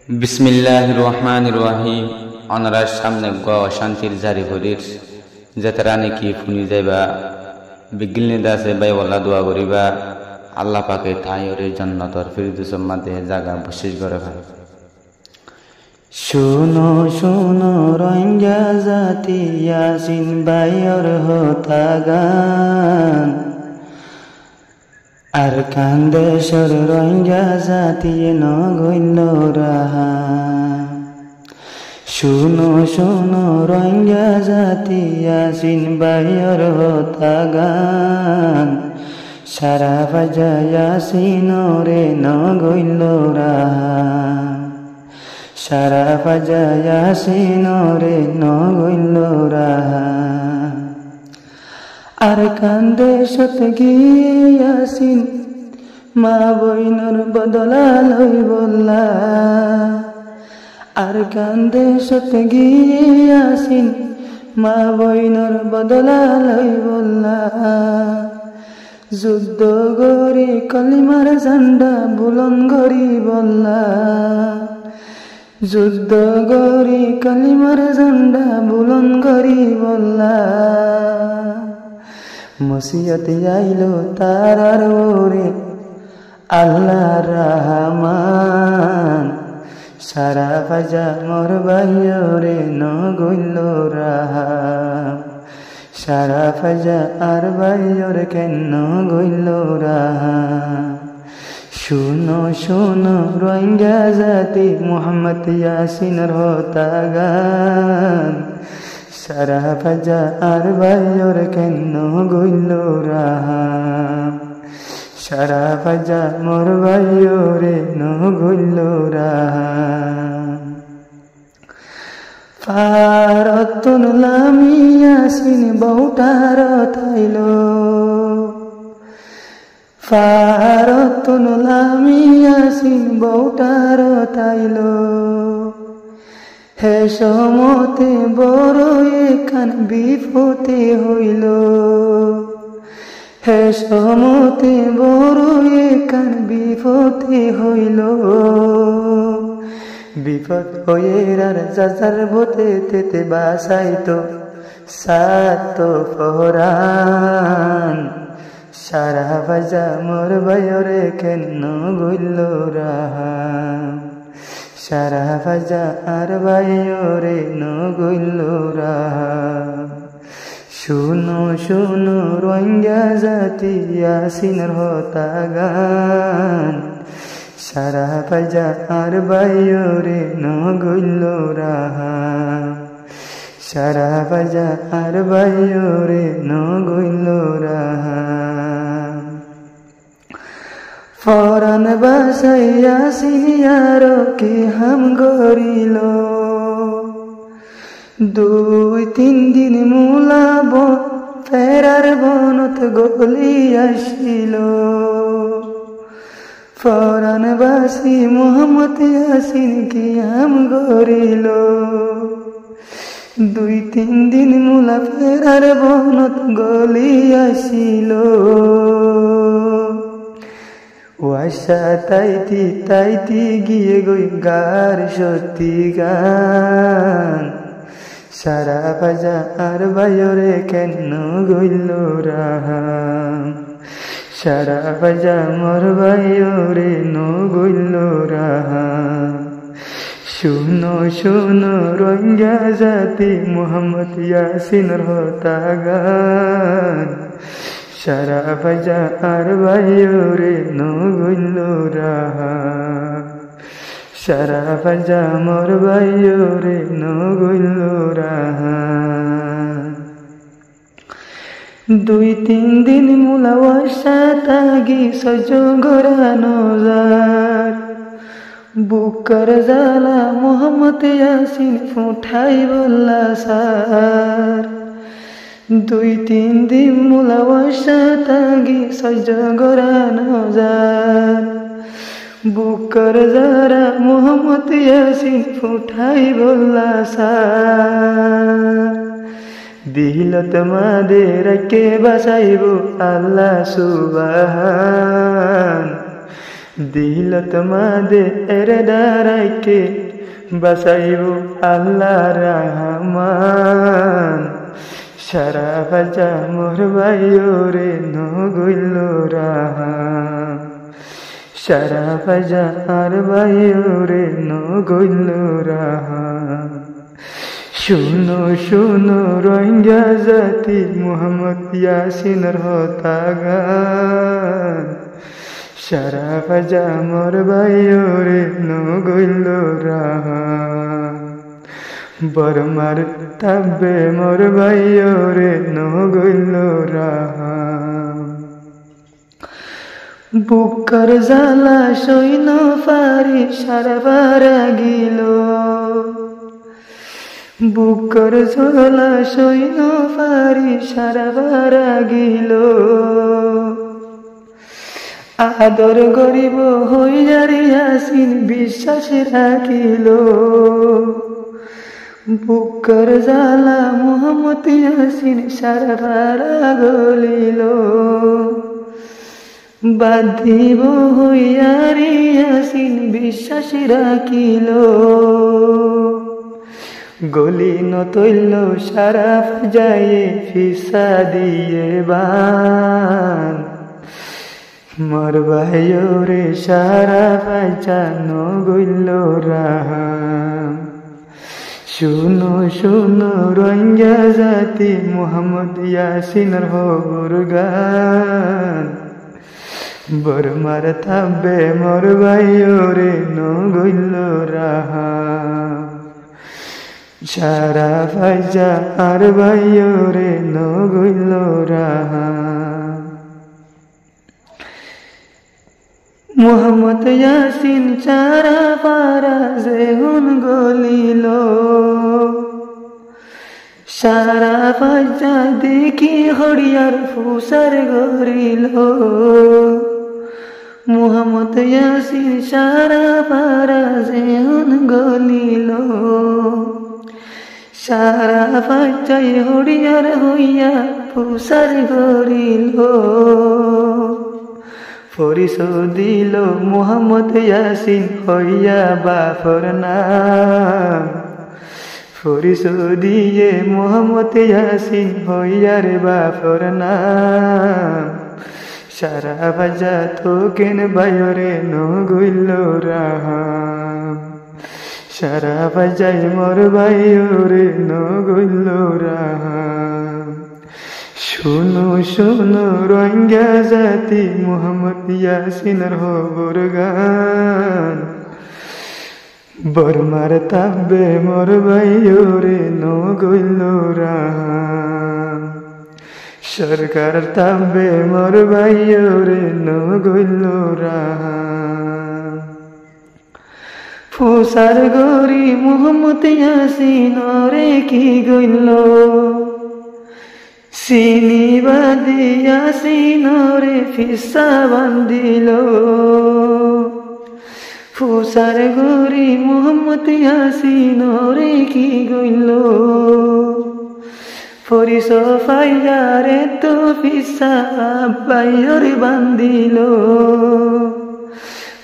বিসমিল্লাহির রহমানির রহিম। অনারার সামনে গ শান্তির জারি হরির যেতারা নাকি ফুনি যাইবা বিগিলনি দাসে বাইওয়াল্লা দোয়া করিবা আল্লাহ পাকে ঠাইরে জান্নাতর ফিরদৌসের মাঝে জায়গা বসিস করে ভাই। শুনো শুনো রোহিঙ্গা জাতি ইয়াসিন বাইর হতা গান আর কান্দেশর রোহিঙ্গা জাতি নগৈল রাহা। শুনো শুনো রোহিঙ্গা জাতি ইয়াসিন বাইর হতা গান সারা বাজা ইয়াসিন রে নগৈল রাহা। সারা বাজা ইয়াসিন রে নগৈল রাহা। আর কান্দে সত গিয়ে ইয়াসিন মা বইনর বদলা লই বললা। আর কান্দে সত গিয়ে ইয়াসিন মা বইনর বদলা লই বললা। যুদ্ধ গরি কলিমার ঝান্ডা বুলন গরি বললা। যুদ্ধ গরি কলিমার ঝান্ডা বুলন গরি বললা। মুসিয়ত আইলো তারার ওরে আল্লাহ রহমান। সারা বাজা মোর বাইরে নগৈল রাহা। সারা বাজা আর বাইরে কেন গইল রাহা। শুনো শুনো রোহিঙ্গা জাতি মোহাম্মদ ইয়াসিনের হতা গান সারা বাজা আর বাইর কেন গইল রাহা। সারা বাজা মোর বাইরে নগৈল রাহা। ফারতুন লামি ইয়াসিন বউটার থাইল। ফারতুন লামি ইয়াসিন বউটার থাইল। হে সমতে বড় এখান বিপদে হইল। হে সমতে বড় এখান বিপদে হইল। বিপদ হয়ে আর যাজার বোতে তেতে বাসাইতো সাত পহরান। সারা বাজা মোর বাইরে কেন গইল রাহা। সারা বাজা আর বাইরে নগৈল রাহা। শুনো শুনো রোহিঙ্গা জাতি ইয়াসিনের হতা গান সারা বাজা আর বাইরে নগৈল রাহা। সারা বাজা আর বাইরে নগৈল রাহা। ফরান বাসাই ইয়াসিন ইয়ারো কি হাম গরিল। দুই তিন দিন মুলাব ফেরার বনত গলি আসিল। ফরান বাসি মোহাম্মদ ইয়াসিন কি হাম গরিল। দুই তিন দিন মুলা ফেরার বনত গলি আসিল। ওয়াশা তাইতি তাইতি গিয়ে গই গার সত্যি গান সারা বাজা আর বাইরে কেন গইল রাহা। সারা বাজা মোর বাইরে নগৈল রাহা। শুনো শুনো রোহিঙ্গা জাতি মোহাম্মদ ইয়াসিনের হতা গান সারা বাজা আর বাইরে নগৈল রাহা। সারা বাজা মোর বাইরে নগৈল রাহা। দুই তিন দিন মুলা ওয়াশা তাগি সজ গরানো যার। বুকর জালা মোহাম্মদ ইয়াসিন ফুটাই বললা সার। দুই তিন দিন মুলা ওয়াশা তাগি সজ গরানো যার। বুকর যারা মোহাম্মদ ইয়াসিন ফুটাই বললা সার। দিলত মাদের কে বাসাইব আল্লাহ সুবহান। দিল তোমাদে এর দ্বারাইকে বাসাইব আল্লাহ রহমান সারা বাজা মোর ভাইরে নগইল রাহাম সারা বাজা আর ভাইরে নগইল রাহাম শুনো শুনো রোহিঙ্গা জাতি মোহাম্মদ ইয়াসিনের হতা গান সারা বাজা মোর ভাইরে নগইল রাহাম বরমার তাবে মোর ভাইরে নগইল রাহাম বুকের জ্বালা সইন পারি সারা বারা গিল বুকের জ্বালা সইন পারি সারা বারা গিল আদর গরিব হইয়ারি আসিন বিশ্বাস রাখিল বুকের জ্বালা মোহাম্মদ ইয়াসিন সারা বারা গলিল বাঁধিব হইয়ারি আসিন বিশ্বাস রাখিল গলি নতইল সারা যায় ফিসা দিয়ে বান মোর ভাইরে সারা ফাইচা নগইল রাহাম শুনো শুনো রোহিঙ্গা জাতি মোহাম্মদ ইয়াসিনের হবুর গান বরমার তাবে মোর ভাইরে নগইল রাহাম সারা ফাইজা আর ভাইরে নগইল রাহাম মোহাম্মদ ইয়াসিন চারা পারা যেহুন গলিল সারা ফাইজা দেখি হরিয়ার ফুসার গরিল মোহাম্মদ ইয়াসিন সারা পারা যেহুন গলিল সারা ফাইজাই হরিয়ার হইয়া ফুসার গরিল পরিচয় দিল মোহাম্মদ ইয়াসিন হইয়া বাপর নাম পরিচয় দিয়ে মোহাম্মদ ইয়াসিন হইয়ার বাপর নাম সারা বাজা তোকেন বাইরে নগইল রাহাম সারা বাজাই মোর বাইরে নগইল রাহাম শুনো শুনো রোহিঙ্গা জাতি মোহাম্মদ ইয়াসিনের হবুর গান বরমার তাবে মোর ভাইরে নগইল রাহাম সরকার তাবে মোর ভাইরে নগইল রাহাম ফুসার গরি মোহাম্মদ ইয়াসিন রে কি গইল সিনিবাদি ইয়াসিন রে ফিসা বান্ধিল ফুসার গরি মোহাম্মদ ইয়াসিন রে কি গইল পরিচয় পাইয়ারে তো ফিসা বাইরে বান্ধিল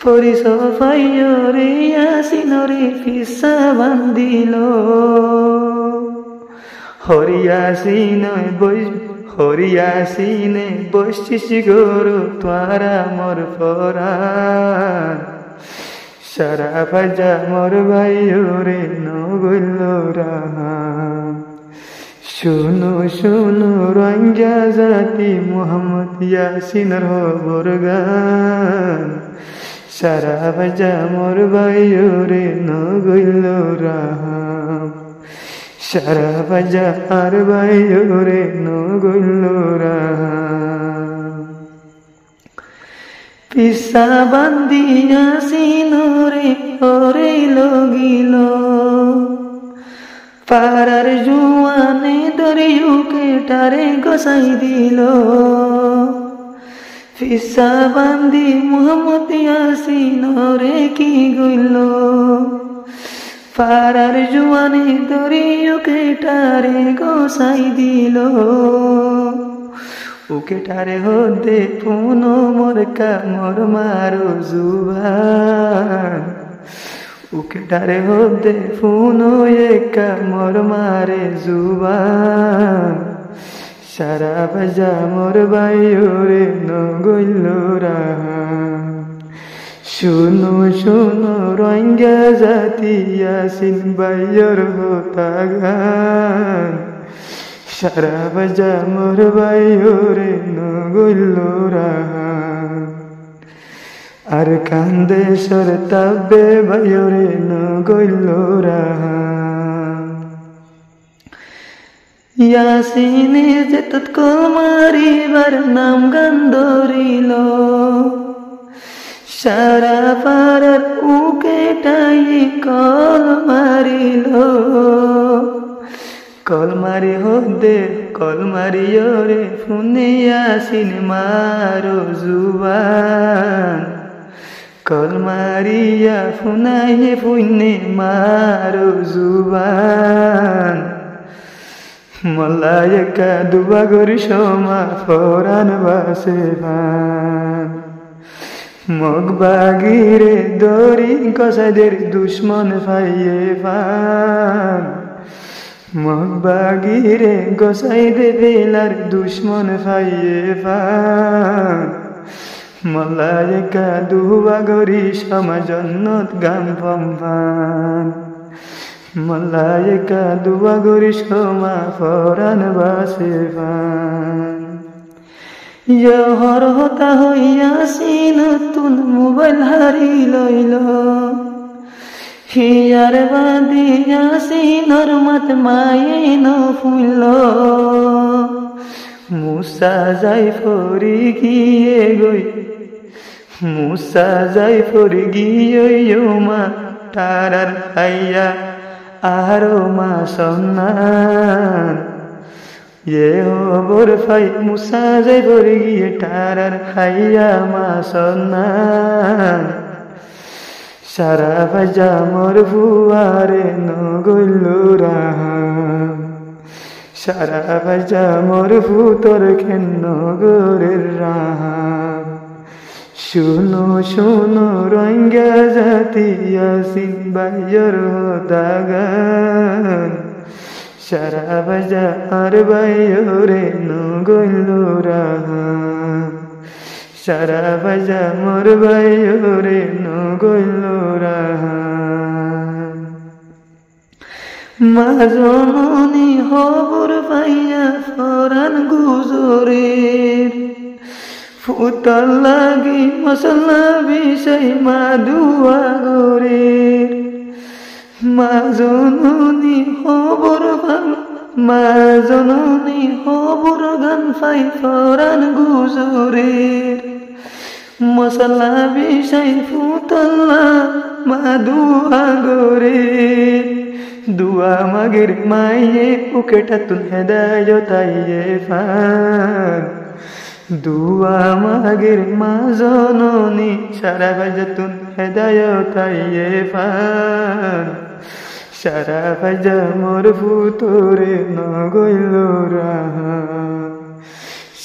পরিচয় পাইয়ারে ইয়াসিন রে ফিসা বান্ধিল হরিয়াসিনে বসিস গরু তোরা মোর পরাণ সারা বাজা মোর ভাইরে নগইল রাহাম শুনো শুনো রোহিঙ্গা জাতি মোহাম্মদ ইয়াসিনের হবুর গান সারা বাজা মোর ভাইরে নগইল রাহাম সারা বাজা আর ভাইরে নগইল রাহাম পিসা বান্ধিয়া সিনুরে ওরে লগিল পাড়ার জুয়ানে দরিউকে টারে গোসাই দিল পিসা বান্ধি মোহাম্মদ ইয়াসিন রে কি গইল পাড়ার জুয়ানে দরিউকে টারে গোসাই দিল উকেটারে হতে পুনো মোর কামর মারো জুবান উকেটারে হতে পুনো একা মোর মারে জুবান সারা বাজা মোর বাইরে নগইল রাহান শুনো শুনো রোহিঙ্গা জাতি ইয়াসিন বাইর হতা গান সারা বাজা মোর বাইরে নগইল রাহান আর কান্দে সরতাবে বাইরে নগইল রাহান ইয়াসিনে যেতত কমারিবার নাম গান ধরিল সারা পাড়ার উকেটাই কল মারিল কল মারি হদে কল মারিয়রে ফুনে ইয়াসিন মারো জুবান কল মারিয়া ফুনাইয়ে ফুনে মারো জুবান মল্লায়কা দুবা গরি সমা ফরান বাসে ভান মগ বাগিরে দরি কসাদের দুশ্মন ফাইয়ে ফান মগ বাগিরে গোসাই দে বেলার দুশ্মন ফাইয়ে ফান মল্লায়কা দুবা গরি সমা জন্নত গাম ফান মল্লায়কা দুবা গরি সমা ফরান বাসে ফান হর হতা হইয়াছি নতুন মোবাইল হারি লইল হিয়ার বাঁধিয়াছি নরমাত মায়ে ন ফুল মুসা যাই ফরি গিয়ে গই মুসা যাই ফরি গিয়ে মা তারার আইয়া আরো মা সন্নান বর ফাই মুসা যাই বরে গিয়ে টারার হাইয়া মা সন্নান সারা বাজা মোর ফুয়ারে নগইল রাহান সারা বাজা মোর ফুতর খেন নগরের রাহান শুনো শুনো রোহিঙ্গা জাতি ইয়াসিন বাইর হতা গান সারা বাজা আর বাইরে নগইল রাহান সারা বাজা মোর বাইরে নগইল রাহান মা জননী হবর পাইয়া ফরান গুজরের ফুতার লাগি মশলা বিষয় মা দুয়া গরের মা জননী হবর মা জননী হবর গান ফাই ফরান গুজরের মশলা বিষয় ফুতল্লা মা দুয়া গরের দুয়া মাগের মাইয়ে উকেটা তুল হেদায়তাইয়ে ফান দুয়া মাগের মা জননী সারা বাজা তুল হেদায়তাইয়ে ফান সারা বাজা মোর ফুতরে নগইল রাহান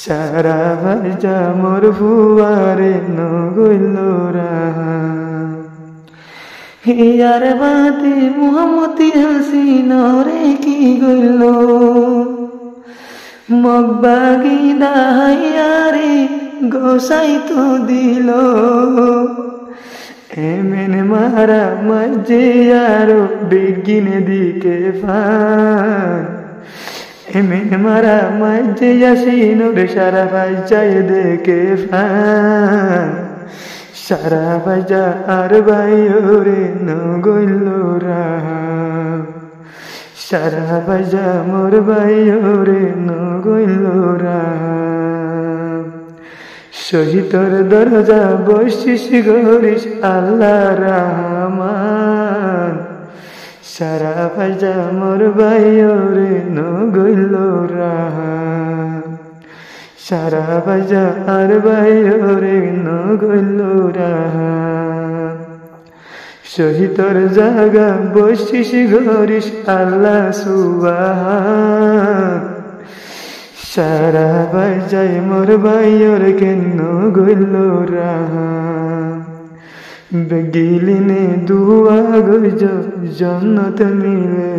সারা বাজা মোর ফুয়ারে নগইল রাহান হিয়ার বাদে মুহাম্মতি হাসিন রে কি গইল মগ বাগি দাহাইয়ারে গোসাই তো দিল এমেন মারা মজ্জে আরো বিগিন দিকে ফান এমেন মারা মজ্জে ইয়াসিন রে সারা বাজায় দেখে ফান সারা বাজা আর বাইরে নগইল রাহান সারা বাজা মোর বাইরে নগইল রাহান শহীদর দরজা বসিস গরিস আল্লাহ রহমান সারা বাজা মোর বাইরে নগইল রাহান সারা বাজা আর বাইরে নগইল রাহান শহীদর জাগা বসিস গরিস আল্লাহ সুবহান সারা বাজাই মোর ভাইয়র কেন গইল রাহা বেগিলিনে দুয়া গইজ জন্নত মিলে